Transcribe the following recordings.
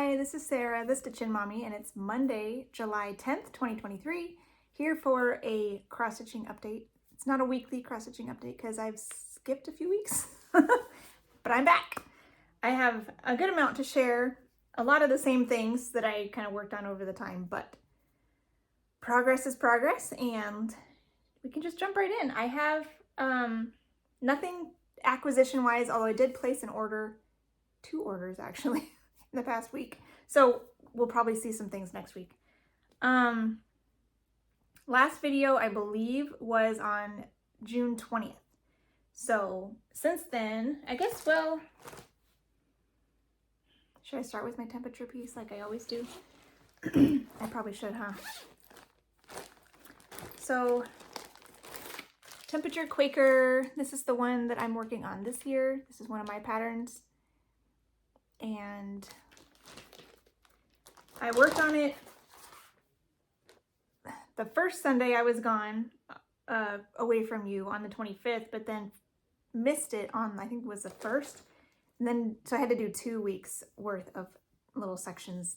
Hi, this is Sarah, the Stitchin Mommy, and it's Monday, July 10th, 2023, here for a cross-stitching update. It's not a weekly cross-stitching update because I've skipped a few weeks, but I'm back. I have a good amount to share, a lot of the same things that I kind of worked on over the time, but progress is progress, and we can just jump right in. I have nothing acquisition-wise, although I did place an order, 2 orders actually, in the past week. So we'll probably see some things next week. Last video, I believe, was on June 20th. So since then, I guess, well, should I start with my temperature piece like I always do? I probably should, huh? So temperature Quaker, this is the one that I'm working on this year. This is one of my patterns. And I worked on it the first Sunday I was gone away from you on the 25th, but then missed it on, I think it was the 1st. And then, so I had to do 2 weeks worth of little sections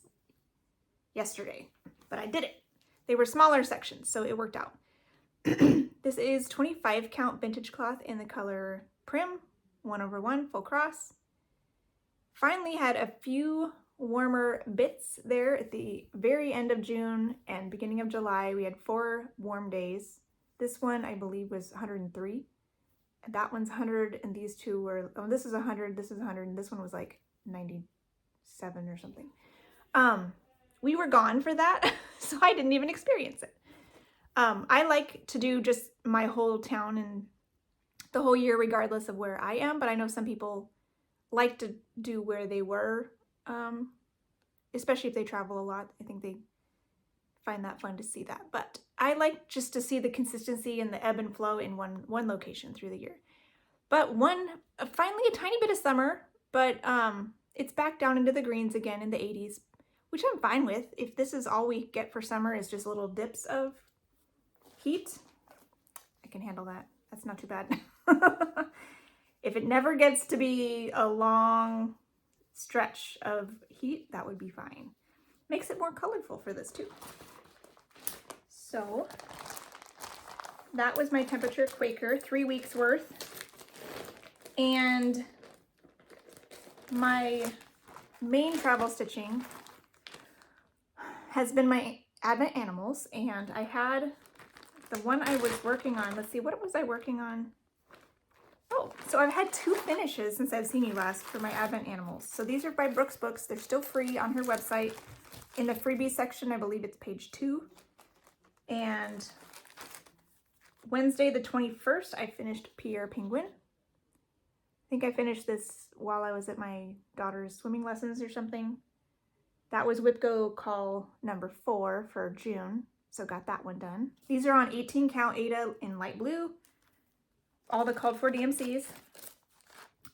yesterday, but I did it. They were smaller sections, so it worked out. This is 25 count vintage cloth in the color Prim, 1/1, full cross. Finally had a few warmer bits there at the very end of June and beginning of July. We had 4 warm days. This one I believe was 103. And that one's 100, and these two were, oh, this is 100, this is 100, and this one was like 97 or something. We were gone for that, so I didn't even experience it. I like to do just my whole town and the whole year regardless of where I am, but I know some people like to do where they were, especially if they travel a lot. I think they find that fun to see that. But I like just to see the consistency and the ebb and flow in one location through the year. But finally a tiny bit of summer, but it's back down into the greens again in the 80s, which I'm fine with. If this is all we get for summer is just little dips of heat, I can handle that. That's not too bad. If it never gets to be a long stretch of heat, that would be fine. Makes it more colorful for this too. So that was my temperature Quaker, 3 weeks worth. And my main travel stitching has been my Advent animals, and I had the one I was working on. Let's see, what was I working on? Oh, so I've had 2 finishes since I've seen you last for my Advent animals. So these are by Brooks Books. They're still free on her website. In the freebie section, I believe it's page 2. And Wednesday the 21st, I finished Pierre Penguin. I think I finished this while I was at my daughter's swimming lessons or something. That was Whipco Call number 4 for June. So got that one done. These are on 18 count Ada in light blue. All the called for DMCs.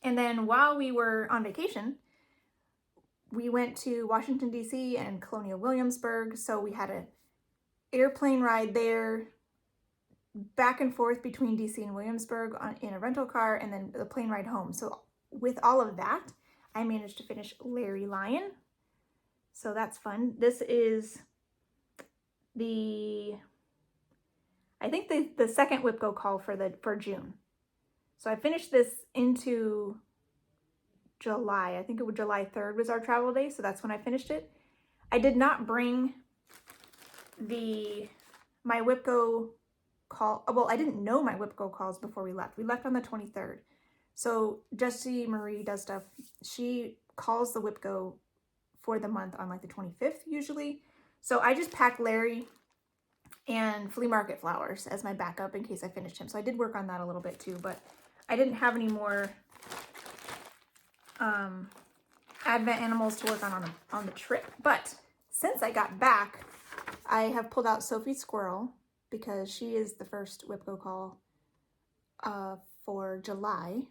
And then while we were on vacation, we went to Washington, D.C. and Colonial Williamsburg. So we had an airplane ride there, back and forth between D.C. and Williamsburg in a rental car, and then the plane ride home. So with all of that, I managed to finish Larry Lion. So that's fun. This is I think the second Whipco call for June. So I finished this into July. I think it was July 3rd was our travel day, so that's when I finished it. I did not bring my Whipco call. Well, I didn't know my Whipco calls before we left. We left on the 23rd. So Jessie Marie does stuff. She calls the Whipco for the month on like the 25th usually. So I just packed Larry and Flea Market Flowers as my backup in case I finished him. So I did work on that a little bit too, but I didn't have any more Advent animals to work on the trip. But since I got back, I have pulled out Sophie Squirrel because she is the first Whipco call for July.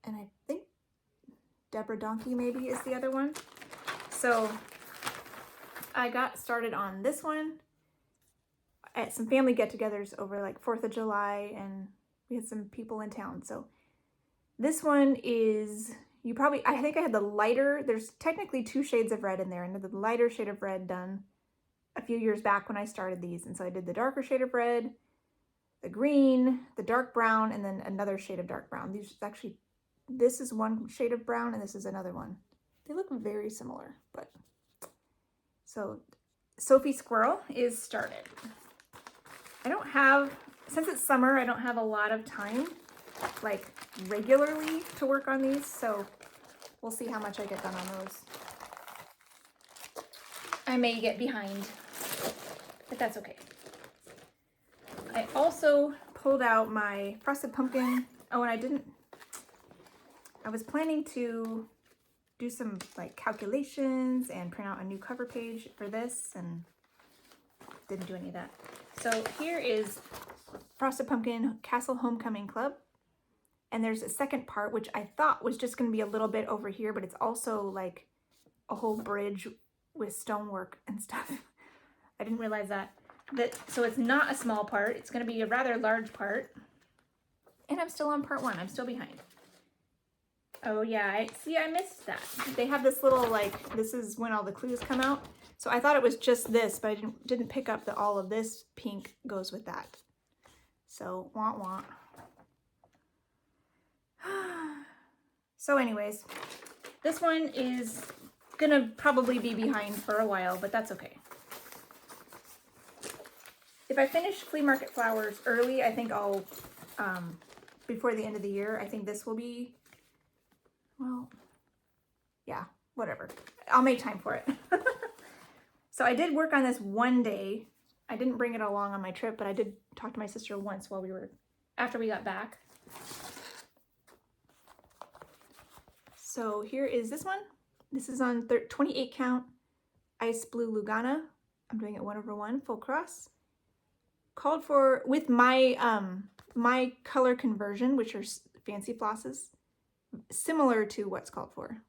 And I think Deborah Donkey maybe is the other one. So I got started on this one at some family get-togethers over like 4th of July, and we had some people in town. So this one is I think I had the lighter, there's technically 2 shades of red in there, and the lighter shade of red done a few years back when I started these. And so I did the darker shade of red, the green, the dark brown, and then another shade of dark brown. These actually, this is one shade of brown and this is another one. They look very similar, but so Sophie Squirrel is started. I don't have, since it's summer, I don't have a lot of time like regularly to work on these, so we'll see how much I get done on those. I may get behind, but that's okay. I also pulled out my Frosted Pumpkin. Oh, and I was planning to do some like calculations and print out a new cover page for this, and didn't do any of that. So here is Frosted Pumpkin Castle Homecoming Club. And there's a second part, which I thought was just going to be a little bit over here, but it's also like a whole bridge with stonework and stuff. I didn't realize that. So it's not a small part. It's going to be a rather large part. And I'm still on part 1. I'm still behind. Oh yeah, I missed that. They have this little like, this is when all the clues come out. So I thought it was just this, but I didn't pick up that all of this pink goes with that. So wah wah. So anyways, this one is gonna probably be behind for a while, but that's okay. If I finish Flea Market Flowers early, I think I'll, before the end of the year, I think this will be, well, yeah, whatever. I'll make time for it. So I did work on this one day. I didn't bring it along on my trip, but I did talk to my sister once after we got back. So here is this one. This is on 28 count Ice Blue Lugana. I'm doing it 1/1 full cross. Called for with my my color conversion, which are fancy flosses, similar to what's called for.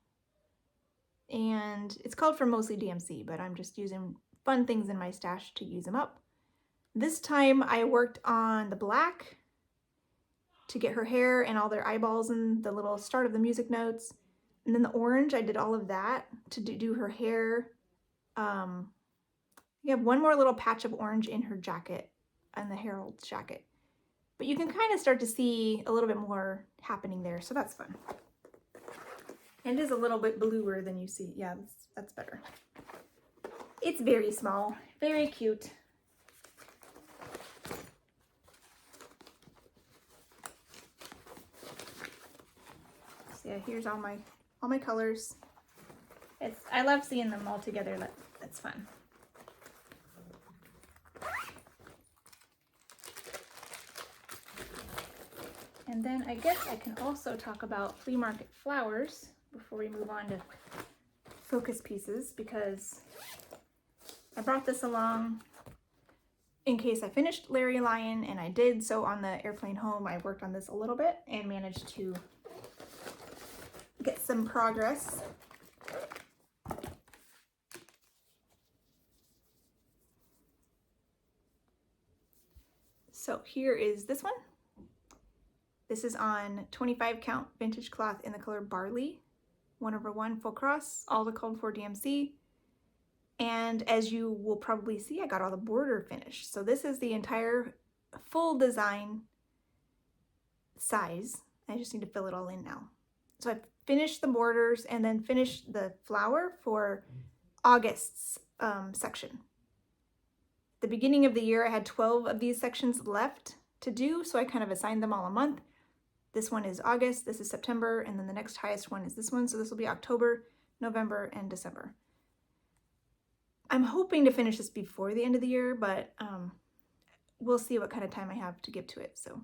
And it's called for mostly DMC, but I'm just using fun things in my stash to use them up. This time I worked on the black to get her hair and all their eyeballs and the little start of the music notes. And then the orange, I did all of that to do her hair. You have one more little patch of orange in her jacket, and the Herald's jacket. But you can kind of start to see a little bit more happening there, so that's fun. And it is a little bit bluer than you see. Yeah, that's better. It's very small, very cute. So yeah, here's all my colors. I love seeing them all together. That's fun. And then I guess I can also talk about Flea Market Flowers before we move on to focus pieces, because I brought this along in case I finished Larry Lion, and I did. So on the airplane home, I worked on this a little bit and managed to get some progress. So here is this one. This is on 25 count vintage cloth in the color Barley, 1/1 full cross, all the called for DMC. And as you will probably see, I got all the border finished. So this is the entire full design size. I just need to fill it all in now. So I finished the borders and then finished the flower for August's section. At the beginning of the year, I had 12 of these sections left to do, so I kind of assigned them all a month. This one is August, this is September, and then the next highest one is this one. So this will be October, November, and December. I'm hoping to finish this before the end of the year, but we'll see what kind of time I have to give to it. So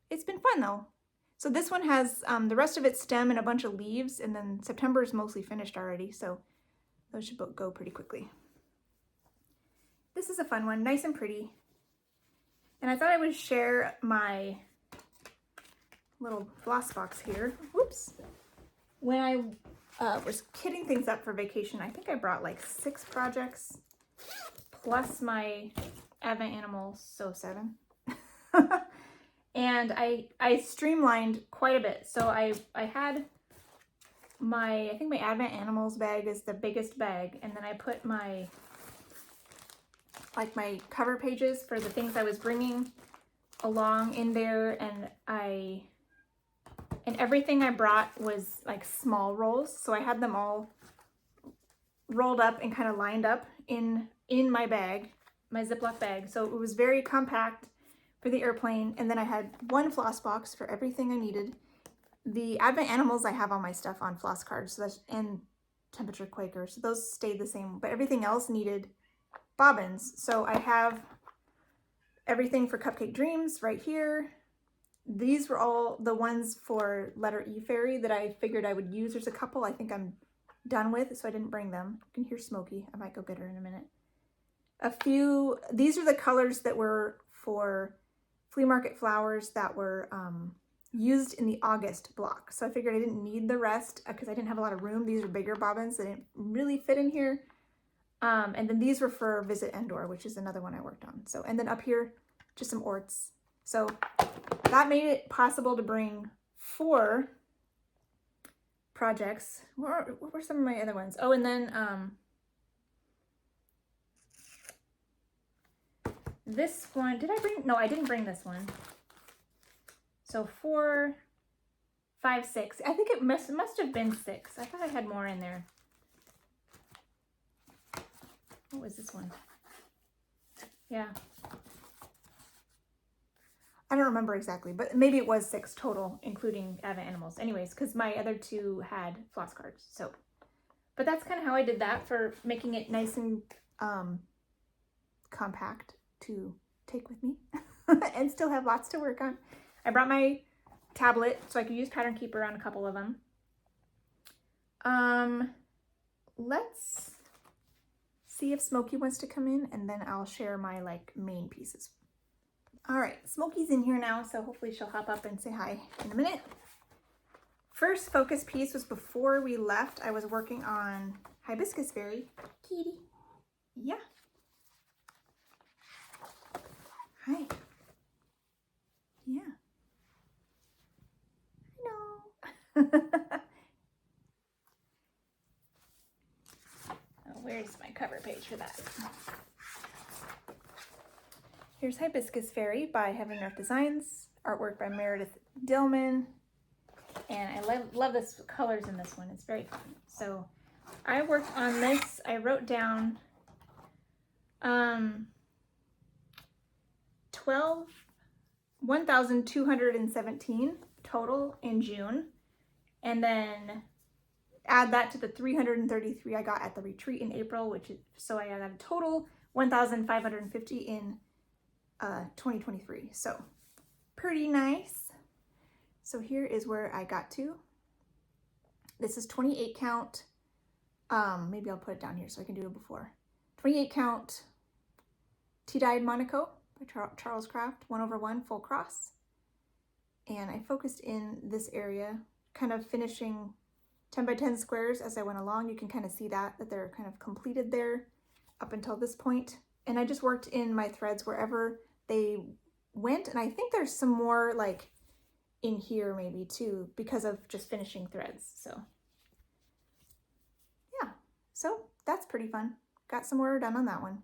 it's been fun though. So this one has the rest of its stem and a bunch of leaves, and then September is mostly finished already, so those should both go pretty quickly. This is a fun one, nice and pretty. And I thought I would share my little floss box here. Whoops. When I was kitting things up for vacation, I think I brought like 6 projects plus my Advent Animal Sew 7. And I streamlined quite a bit. So I had I think my Advent Animals bag is the biggest bag, and then I put my cover pages for the things I was bringing along in there, and everything I brought was like small rolls, so I had them all rolled up and kind of lined up in my bag, my Ziploc bag, so it was very compact for the airplane. And then I had one floss box for everything I needed. The Advent Animals, I have all my stuff on floss cards, so that's, and temperature Quaker, so those stayed the same, but everything else needed bobbins. So I have everything for Cupcake Dreams right here. These were all the ones for letter E fairy that I figured I would use. There's a couple I think I'm done with, so I didn't bring them. You can hear Smokey. I might go get her in a minute. A few, these are the colors that were for Flea Market Flowers that were used in the August block. So I figured I didn't need the rest because I didn't have a lot of room. These are bigger bobbins that didn't really fit in here. And then these were for Visit Endor, which is another one I worked on. So, and then up here, just some orts. So that made it possible to bring 4 projects. What were some of my other ones? Oh, and then this one, did I bring? No, I didn't bring this one. So 4, 5, 6. I think it must have been 6. I thought I had more in there. What was this one? Yeah. I don't remember exactly, but maybe it was 6 total, including Advent Animals. Anyways, because my other 2 had floss cards. So, but that's kind of how I did that for making it nice and compact to take with me and still have lots to work on. I brought my tablet so I could use Pattern Keeper on a couple of them. Let's see if Smokey wants to come in, and then I'll share my like main pieces. All right, Smokey's in here now, so hopefully she'll hop up and say hi in a minute. First focus piece was before we left. I was working on Hibiscus Fairy. Kitty. Yeah. Hi. Yeah. I know. Oh, where's my cover page for that? Here's Hibiscus Fairy by Heaven and Earth Designs. Artwork by Meredith Dillman. And I love this colors in this one. It's very fun. So I worked on this. I wrote down 1,217 total in June. And then add that to the 333 I got at the retreat in April, which is, so I had a total 1,550 in 2023. So pretty nice. So here is where I got to. This is 28 count. Maybe I'll put it down here so I can do it before. 28 count tea-dyed Monaco by Charles Craft, 1/1 full cross. And I focused in this area, kind of finishing 10 by 10 squares as I went along. You can kind of see that they're kind of completed there up until this point. And I just worked in my threads wherever they went. And I think there's some more like in here maybe too, because of just finishing threads. So yeah, so that's pretty fun. Got some more done on that one.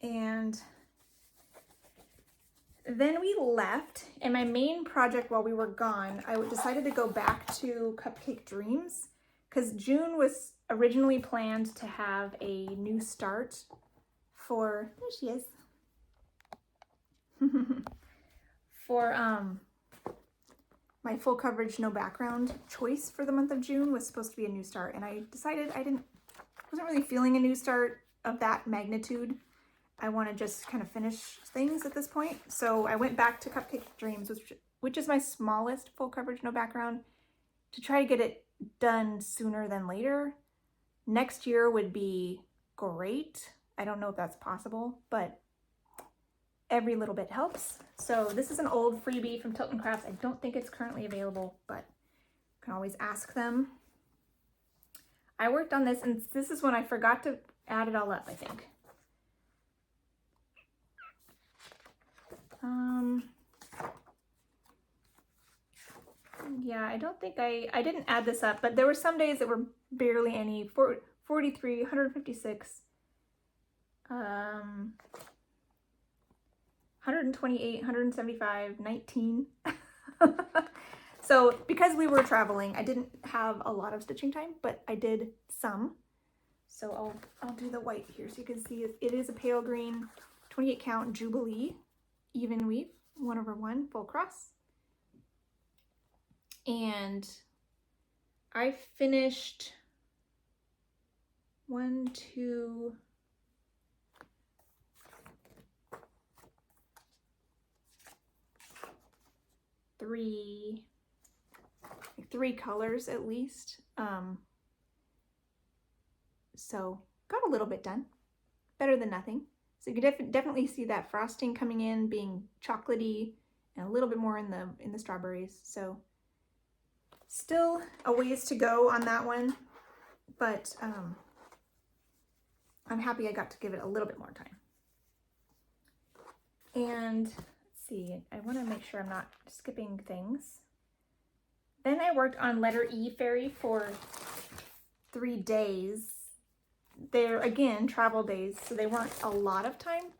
And then we left, and my main project while we were gone, I decided to go back to Cupcake Dreams because June was originally planned to have a new start for, there she is, for my full coverage, no background choice for the month of June was supposed to be a new start, and I decided I wasn't really feeling a new start of that magnitude. I want to just kind of finish things at this point. So I went back to Cupcake Dreams, which is my smallest full coverage, no background, to try to get it done sooner than later. Next year would be great. I don't know if that's possible, but every little bit helps. So this is an old freebie from Tilton Crafts. I don't think it's currently available, but you can always ask them. I worked on this, and this is when I forgot to add it all up, I think. Yeah, I don't think I didn't add this up, but there were some days that were barely any. 43, 156, 128, 175, 19. So because we were traveling, I didn't have a lot of stitching time, but I did some. So I'll do the white here so you can see it is a pale green 28 count Jubilee even weave, 1/1 full cross. And I finished 1, 2, 3 colors at least. So got a little bit done, better than nothing. So you can definitely see that frosting coming in, being chocolatey, and a little bit more in the strawberries. So still a ways to go on that one, but I'm happy I got to give it a little bit more time. And let's see, I want to make sure I'm not skipping things. Then I worked on letter E fairy for 3 days. They're, again, travel days, so they weren't a lot of time,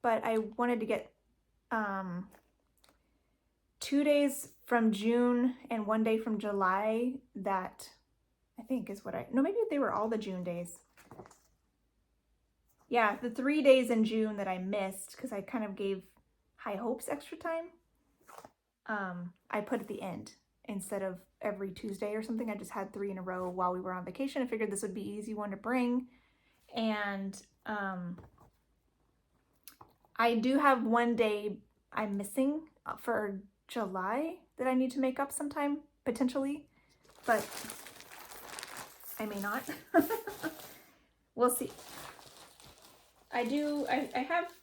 but I wanted to get 2 days from June and 1 day from July. That I think is what no, maybe they were all the June days. Yeah, the 3 days in June that I missed because I kind of gave High Hopes extra time, I put at the end instead of every Tuesday or something. I just had 3 in a row while we were on vacation. I figured this would be easy one to bring. And I do have 1 day I'm missing for July that I need to make up sometime, potentially, but I may not. We'll see. I have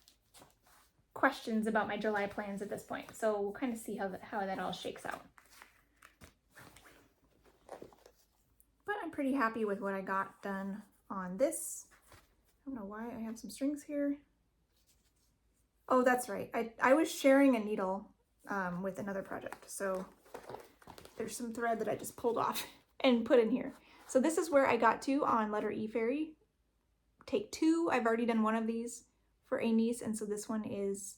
questions about my July plans at this point, so we'll kind of see how that all shakes out. But I'm pretty happy with what I got done on this. I don't know why I have some strings here. Oh, that's right. I was sharing a needle with another project, so there's some thread that I just pulled off and put in here. So this is where I got to on letter E fairy. Take 2. I've already done one of these for a niece, and so this one is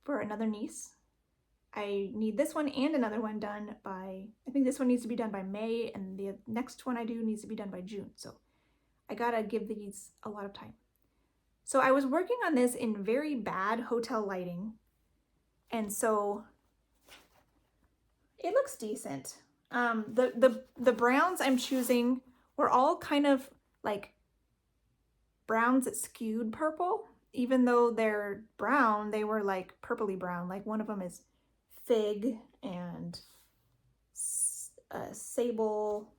for another niece. I need this one and another one done by, I think this one needs to be done by May, and the next one I do needs to be done by June. So I gotta give these a lot of time. So I was working on this in very bad hotel lighting, and so it looks decent. The browns I'm choosing were all kind of like browns that skewed purple. Even though they're brown, they were like purpley brown. Like one of them is fig and sable.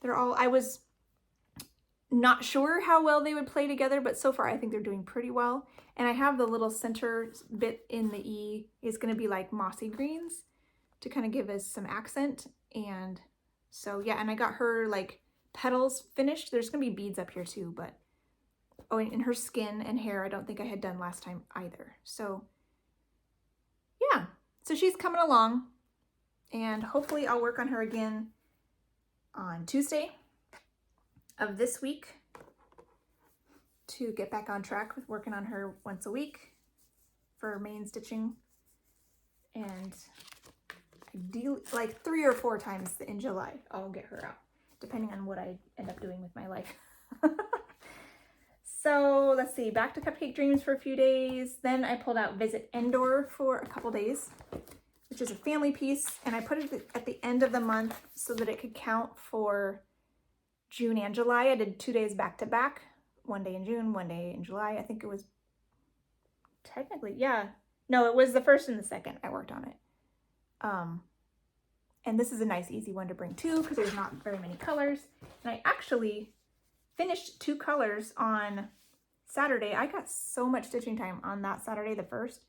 They're all, I was not sure how well they would play together, but so far I think they're doing pretty well. And I have the little center bit in the E is going to be like mossy greens to kind of give us some accent. And so yeah, and I got her like petals finished. There's going to be beads up here too, but oh, and her skin and hair I don't think I had done last time either. So yeah, so she's coming along, and hopefully I'll work on her again on Tuesday of this week to get back on track with working on her once a week for main stitching, and ideally like 3 or 4 times in July I'll get her out, depending on what I end up doing with my life. So let's see, back to Cupcake Dreams for a few days. Then I pulled out Visit Endor for a couple days, which is a family piece, and I put it at the end of the month so that it could count for June and July. I did 2 days back to back, 1 day in June, 1 day in July. I think it was technically, yeah. No, it was the 1st and the 2nd I worked on it. And this is a nice easy one to bring too, because there's not very many colors. And I actually finished 2 colors on Saturday. I got so much stitching time on that Saturday, the 1st.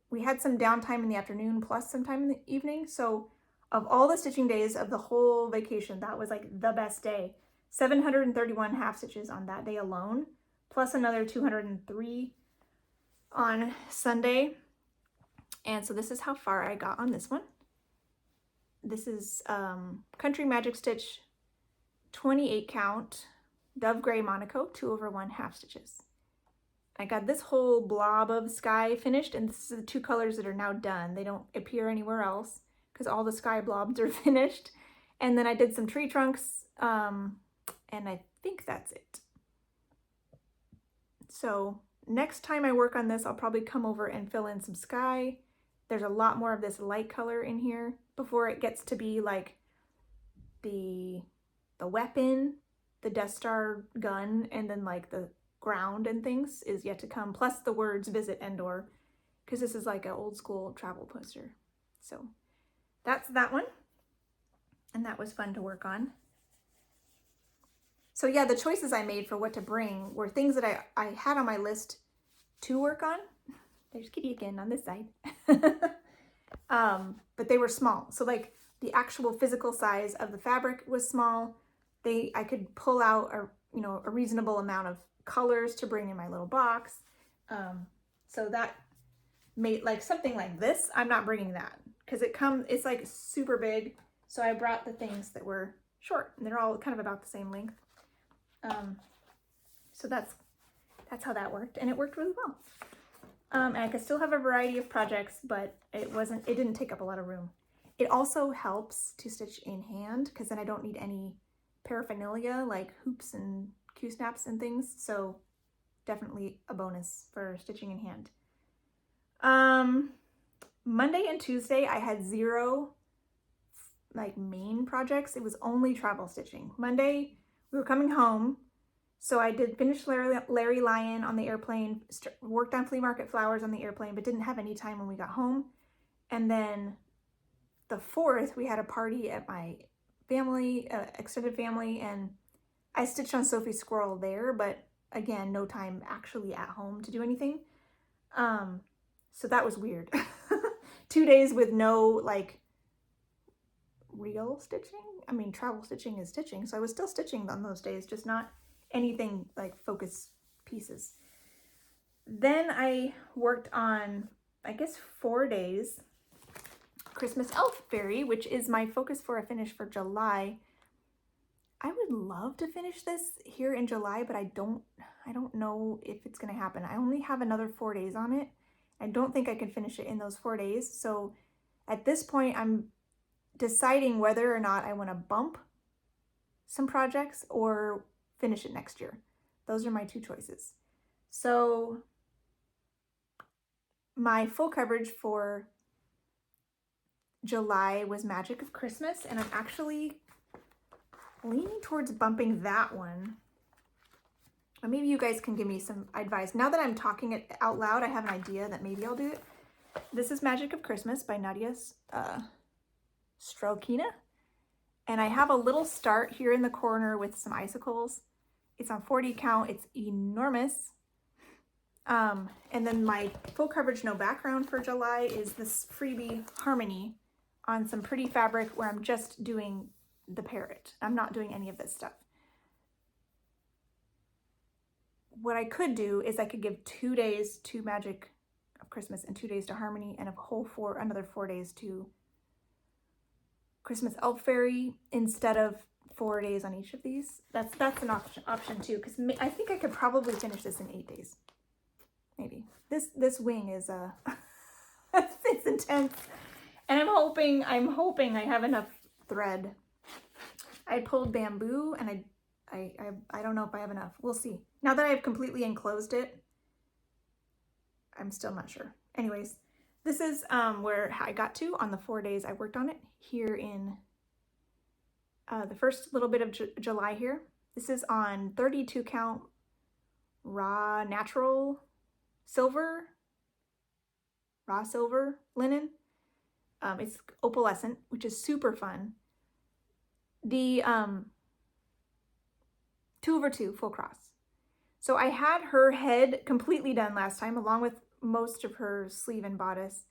We had some downtime in the afternoon plus some time in the evening. So of all the stitching days of the whole vacation, that was like the best day. 731 half stitches on that day alone, plus another 203 on Sunday. And so this is how far I got on this one. This is Country Magic Stitch 28 count Dove Gray Monaco 2/1 half stitches. I got this whole blob of sky finished, and this is the 2 colors that are now done. They don't appear anywhere else because all the sky blobs are finished. And then I did some tree trunks, and I think that's it. So next time I work on this, I'll probably come over and fill in some sky. There's a lot more of this light color in here before it gets to be like the weapon, the Death Star gun, and then like the ground and things is yet to come, plus the words "Visit Endor," because this is like an old school travel poster. So that's that one, and that was fun to work on. So yeah, the choices I made for what to bring were things that I had on my list to work on. There's Kitty again on this side. But they were small. So like the actual physical size of the fabric was small. I could pull out a reasonable amount of colors to bring in my little box. So that made like something like this. I'm not bringing that because it's like super big. So I brought the things that were short, and they're all kind of about the same length. So that's how that worked, and it worked really well. And I could still have a variety of projects, but it didn't take up a lot of room. It also helps to stitch in hand because then I don't need any paraphernalia like hoops and Q-snaps and things. So definitely a bonus for stitching in hand. Monday and Tuesday I had 0 like main projects. It was only travel stitching. Monday we were coming home, so I did finish Larry Lion on the airplane, worked on Flea Market Flowers on the airplane, but didn't have any time when we got home. And then the 4th, we had a party at my family, extended family, and I stitched on Sophie's Squirrel there, but again, no time actually at home to do anything. So that was weird. 2 days with no like real stitching. I mean, travel stitching is stitching, so I was still stitching on those days, just not anything like focus pieces. Then I worked on, I guess, 4 days, Christmas Elf Fairy, which is my focus for a finish for July. I would love to finish this here in July, but I don't know if it's going to happen. I only have another 4 days on it. I don't think I can finish it in those 4 days. So at this point, I'm deciding whether or not I want to bump some projects or finish it next year. Those are my 2 choices. So my full coverage for July was Magic of Christmas, and I'm actually leaning towards bumping that one. Or maybe you guys can give me some advice. Now that I'm talking it out loud, I have an idea that maybe I'll do it. This is Magic of Christmas by Nadia Strokina. And I have a little start here in the corner with some icicles. It's on 40 count. It's enormous. And then my full coverage, no background for July is this freebie Harmony on some pretty fabric where I'm just doing the parrot. I'm not doing any of this stuff. What I could do is I could give 2 days to Magic of Christmas and 2 days to Harmony, and another 4 days to Christmas Elf Fairy instead of 4 days on each of these. That's an option too, because I think I could probably finish this in 8 days. Maybe. This wing is it's intense. And I'm hoping I have enough thread. I pulled bamboo, and I don't know if I have enough. We'll see. Now that I've completely enclosed it, I'm still not sure. Anyways, this is where I got to on the 4 days I worked on it here in the first little bit of July here. This is on 32 count raw natural silver, raw silver linen. It's opalescent, which is super fun. The 2/2 full cross. So I had her head completely done last time, along with most of her sleeve and bodice.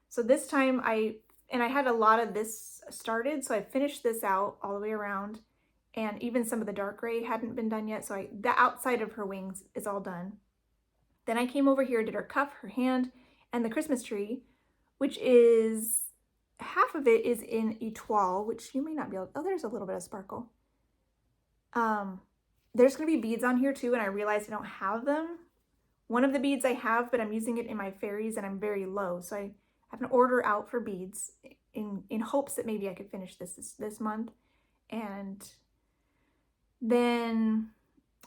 So this time I had a lot of this started, so I finished this out all the way around, and even some of the dark gray hadn't been done yet, so the outside of her wings is all done. Then I came over here, did her cuff, her hand, and the Christmas tree which is, half of it is in Etoile, which you may not be able, oh, there's a little bit of sparkle. There's going to be beads on here too, and I realized I don't have them. One of the beads I have, but I'm using it in my fairies and I'm very low. So I have an order out for beads in hopes that maybe I could finish this month. And then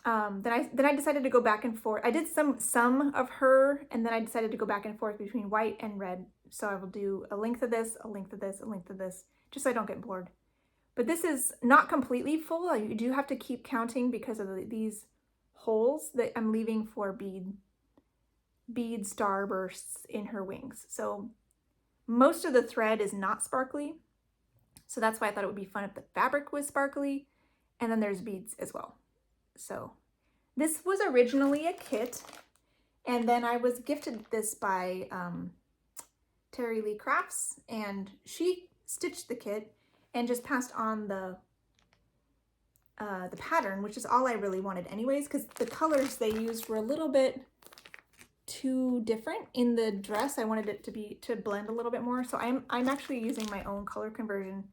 I decided to go back and forth. I did some of her, and then I decided to go back and forth between white and red. So I will do a length of this, a length of this, a length of this, just so I don't get bored. But this is not completely full. You do have to keep counting because of these holes that I'm leaving for bead starbursts in her wings. So most of the thread is not sparkly. So that's why I thought it would be fun if the fabric was sparkly. And then there's beads as well. So this was originally a kit. And then I was gifted this by Terry Lee Crafts. And she stitched the kit and just passed on the pattern, which is all I really wanted anyways, because the colors they used were a little bit too different in the dress. I wanted it to blend a little bit more. So I'm actually using my own color conversion.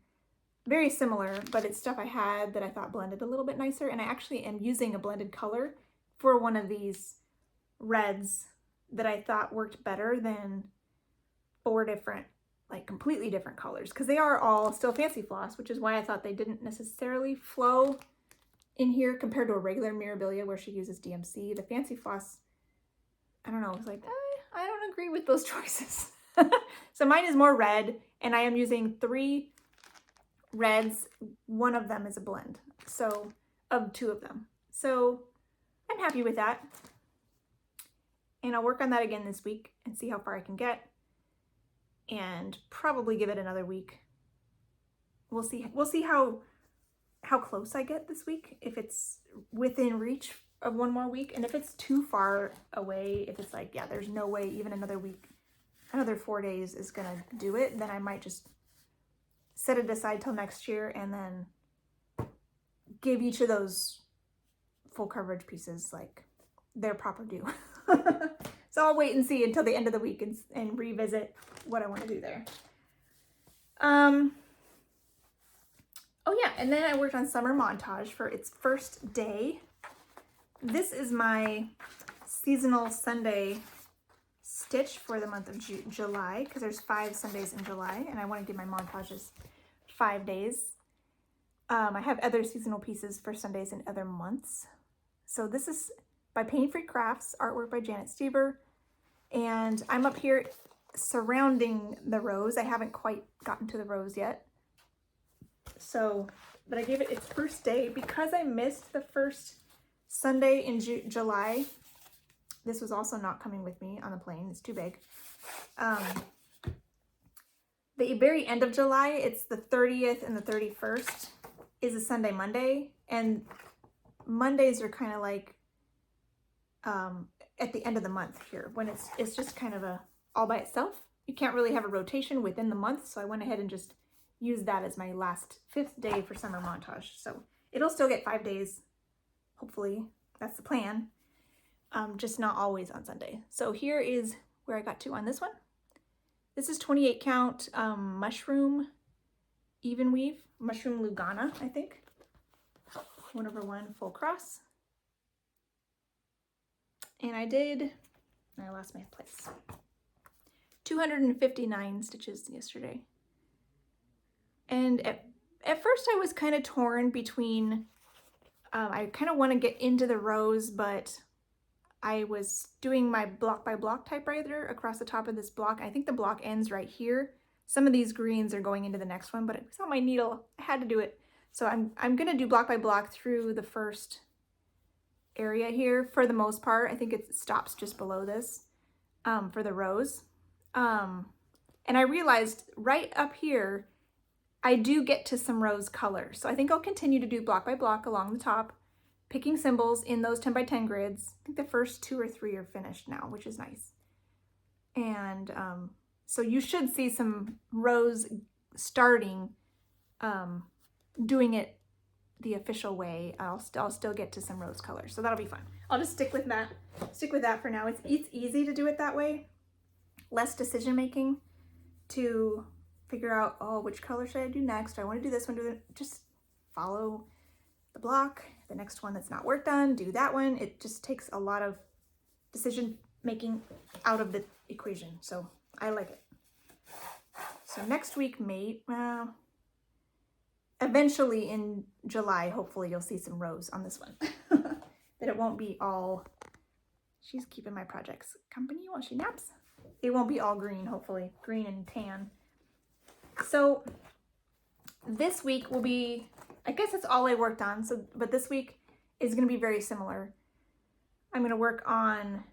Very similar, but it's stuff I had that I thought blended a little bit nicer. And I actually am using a blended color for one of these reds that I thought worked better than 4 different, like completely different colors, because they are all still fancy floss, which is why I thought they didn't necessarily flow in here compared to a regular Mirabilia where she uses DMC. The fancy floss, I don't know, it's like, I don't agree with those choices. So mine is more red, and I am using 3 reds. One of them is a blend, so of 2 of them. So I'm happy with that. And I'll work on that again this week and see how far I can get, and probably give it another week. We'll see how close I get this week, if it's within reach of 1 more week, and if it's too far away, if it's like, yeah, there's no way even another week, another 4 days is gonna do it, then I might just set it aside till next year and then give each of those full coverage pieces like their proper due. So I'll wait and see until the end of the week and revisit what I want to do there. Oh yeah, and then I worked on Summer Montage for its first day. This is my seasonal Sunday stitch for the month of July, because there's 5 Sundays in July, and I want to give my montages 5 days. I have other seasonal pieces for Sundays in other months. So this is by Pain Free Crafts, artwork by Janet Stever, and I'm up here surrounding the rose. I haven't quite gotten to the rose yet. So, but I gave it its first day because I missed the first Sunday in July. This was also not coming with me on the plane. It's too big. The very end of July, it's the 30th and the 31st, is a Sunday, Monday. And Mondays are kind of like at the end of the month here, when it's just kind of all by itself. You can't really have a rotation within the month, so I went ahead and just used that as my last 5th day for Summer Montage. So it'll still get 5 days, hopefully. That's the plan. Just not always on Sunday. So here is where I got to on this one. This is 28 count mushroom even weave, mushroom Lugana, I think. 1/1 full cross. And I lost my place. 259 stitches yesterday. And at first I was kind of torn between, I kind of want to get into the rose, but I was doing my block by block typewriter across the top of this block. I think the block ends right here. Some of these greens are going into the next one, but it was on my needle. I had to do it. So I'm going to do block by block through the first area here for the most part. I think it stops just below this for the rose. And I realized right up here, I do get to some rose color. So I think I'll continue to do block by block along the top, picking symbols in those 10 by 10 grids. I think the first 2 or 3 are finished now, which is nice. And so you should see some rose starting, doing it the official way. I'll still get to some rose color, so that'll be fun. I'll just stick with that for now. It's easy to do it that way, less decision making. to figure out, oh, which color should I do next? I want to do this one, just follow the block. The next one that's not worked on, do that one. It just takes a lot of decision making out of the equation. So I like it. So next week, eventually in July, hopefully you'll see some rows on this one. That it won't be all, she's keeping my projects company while she naps. It won't be all green, hopefully, green and tan. So this week will be, I guess that's all I worked on. So, but this week is going to be very similar. I'm going to work on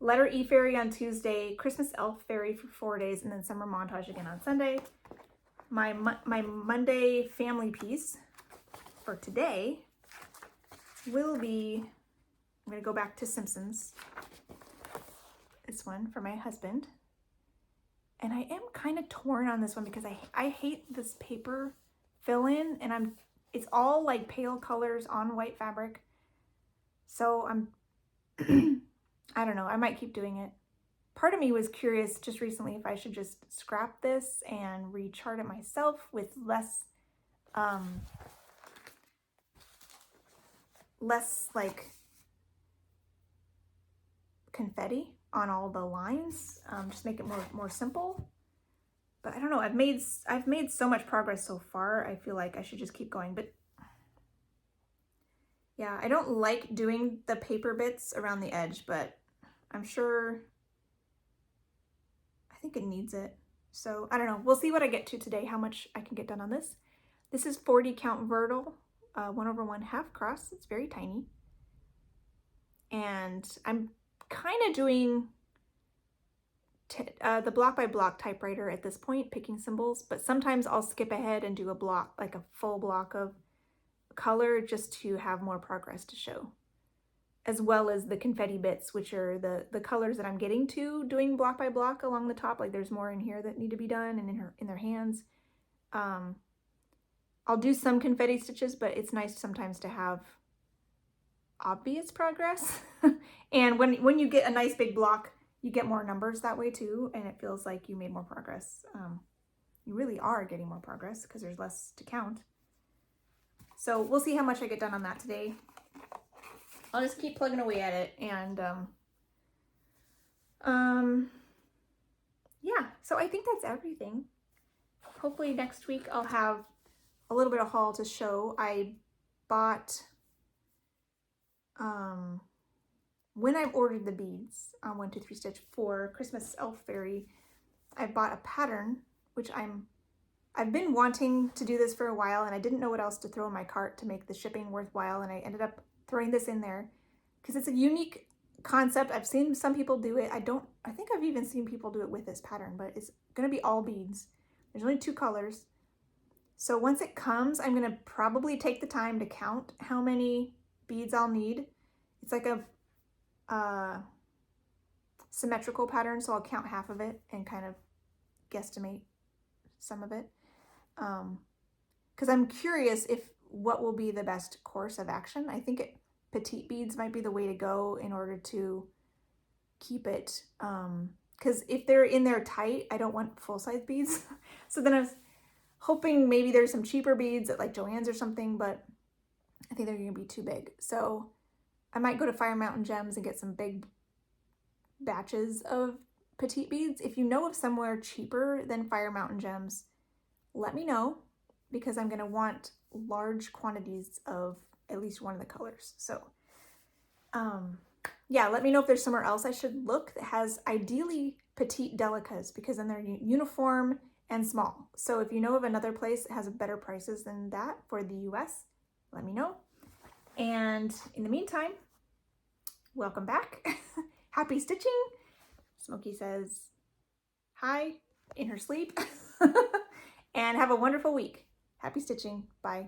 Letter E Fairy on Tuesday, Christmas Elf Fairy for 4 days, and then Summer Montage again on Sunday. My Monday family piece for today will be, I'm going to go back to Simpsons. This one for my husband. And I am kind of torn on this one because I hate this paper fill-in, and it's all like pale colors on white fabric. So I'm I don't know, I might keep doing it. Part of me was curious just recently if I should just scrap this and rechart it myself with less like confetti on all the lines, just make it more simple. But I don't know, I've made so much progress so far. I feel like I should just keep going. But yeah, I don't like doing the paper bits around the edge, but I'm sure, I think it needs it. So I don't know, we'll see what I get to today, how much I can get done on this. This is 40 count Vertil, 1/1/2 cross. It's very tiny. And I'm kind of doing the block by block typewriter at this point, picking symbols, but sometimes I'll skip ahead and do a block, like a full block of color, just to have more progress to show, as well as the confetti bits, which are the colors that I'm getting to doing block by block along the top. Like there's more in here that need to be done, and in their hands. I'll do some confetti stitches, but it's nice sometimes to have obvious progress. And when you get a nice big block, you get more numbers that way too, and it feels like you made more progress. You really are getting more progress because there's less to count. So we'll see how much I get done on that today. I'll just keep plugging away at it, and yeah, so I think that's everything. Hopefully next week I'll have a little bit of haul to show. I bought, when I ordered the beads on 1 2 3 Stitch for Christmas Elf Fairy, I bought a pattern, which I've been wanting to do this for a while, and I didn't know what else to throw in my cart to make the shipping worthwhile, and I ended up throwing this in there because it's a unique concept. I've seen some people do it. I think I've even seen people do it with this pattern, but it's going to be all beads. There's only 2 colors. So once it comes, I'm going to probably take the time to count how many beads I'll need. It's like a symmetrical pattern, so I'll count half of it and kind of guesstimate some of it. Because I'm curious what will be the best course of action. I think petite beads might be the way to go in order to keep it. Because if they're in there tight, I don't want full-size beads. So then I was hoping maybe there's some cheaper beads at like Joann's or something, but I think they're going to be too big. So I might go to Fire Mountain Gems and get some big batches of petite beads. If you know of somewhere cheaper than Fire Mountain Gems, let me know, because I'm going to want large quantities of at least one of the colors. So yeah, let me know if there's somewhere else I should look that has ideally petite delicas, because then they're uniform and small. So if you know of another place that has better prices than that for the US, let me know. And in the meantime, welcome back. Happy stitching. Smokey says hi in her sleep. And have a wonderful week. Happy stitching. Bye.